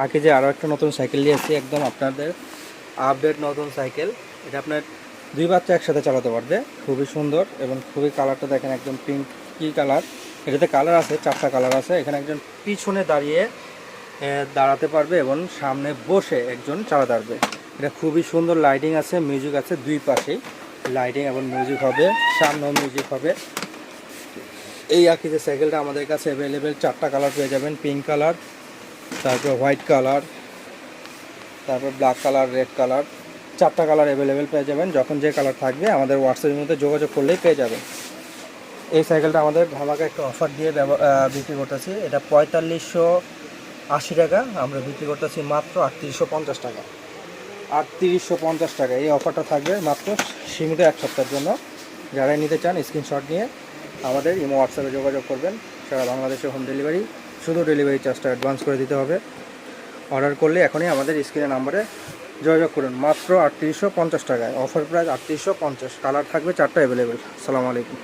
আগে যে আরও একটা নতুন সাইকেল নিয়ে এসেছি, একদম আপনাদের আপডেট নতুন সাইকেল। এটা আপনার 2 বাচ্চা একসাথে চালাতে পারবে। খুবই সুন্দর এবং খুবই কালারটা দেখেন, একদম পিঙ্ক কি কালার। এটাতে কালার আছে, 4টা কালার আছে। এখানে একজন পিছনে দাঁড়াতে পারবে এবং সামনে বসে একজন চালাতে পারবে। এটা খুবই সুন্দর, লাইটিং আছে, মিউজিক আছে, দুই পাশেই লাইটিং এবং মিউজিক হবে, সামনেও মিউজিক হবে। এই আকিজের সাইকেলটা আমাদের কাছে অ্যাভেলেবেল 4টা কালার পেয়ে যাবেন, পিঙ্ক কালার, তারপর হোয়াইট কালার, তারপর ব্ল্যাক কালার, রেড কালার, 4টা কালার অ্যাভেলেবেল পেয়ে যাবেন। যখন যে কালার থাকবে আমাদের হোয়াটসঅ্যাপের মধ্যে যোগাযোগ করলেই পেয়ে যাবেন। এই সাইকেলটা আমাদের ধামাকা একটা অফার দিয়ে বিক্রি করতেছি। এটা 4580 টাকা, আমরা বিক্রি করতেছি মাত্র 3850 টাকা। 3850 টাকা এই অফারটা থাকবে মাত্র সীমিত 1 সপ্তাহের জন্য। যারাই নিতে চান স্ক্রিনশট নিয়ে আমাদের ইমো হোয়াটসঅ্যাপে যোগাযোগ করবেন। সারা বাংলাদেশে হোম ডেলিভারি, শুধু ডেলিভারি চার্জটা অ্যাডভান্স করে দিতে হবে। অর্ডার করলে এখনই আমাদের স্ক্রিনের নাম্বারে যোগাযোগ করুন। মাত্র 3850 টাকায় অফার প্রাইস 3850। কালার থাকবে 4টা অ্যাভেলেবেল। আসসালামু আলাইকুম।